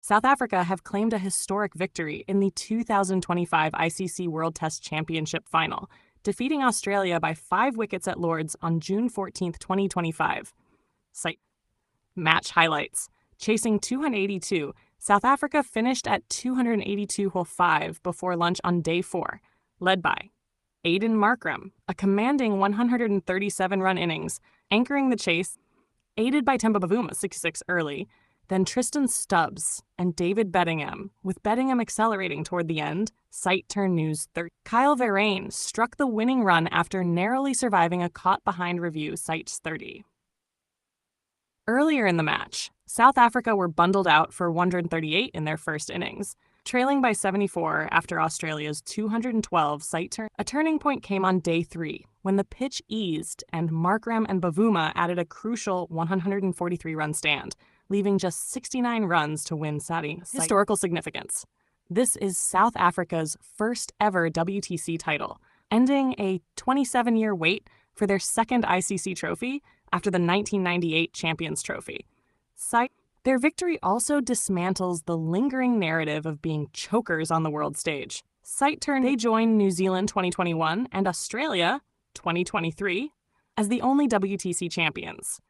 South Africa have claimed a historic victory in the 2025 ICC World Test Championship final, defeating Australia by 5 wickets at Lord's on June 14, 2025. Site match highlights. Chasing 282, South Africa finished at 282.5 before lunch on day 4, led by Aiden Markram, a commanding 137-run innings, anchoring the chase, aided by Temba Bavuma 66 early, then Tristan Stubbs and David Bedingham, with Bedingham accelerating toward the end. Site Turn News 30. Kyle Verreynne struck the winning run after narrowly surviving a caught-behind review. Sites 30. Earlier in the match, South Africa were bundled out for 138 in their first innings, trailing by 74 after Australia's 212 sight turn. A turning point came on day 3, when the pitch eased and Markram and Bavuma added a crucial 143-run stand, leaving just 69 runs to win Saudi. Historical significance. This is South Africa's first ever WTC title, ending a 27-year wait for their second ICC trophy after the 1998 Champions Trophy. Their victory also dismantles the lingering narrative of being chokers on the world stage. Site Turn, they joined New Zealand 2021 and Australia 2023 as the only WTC champions.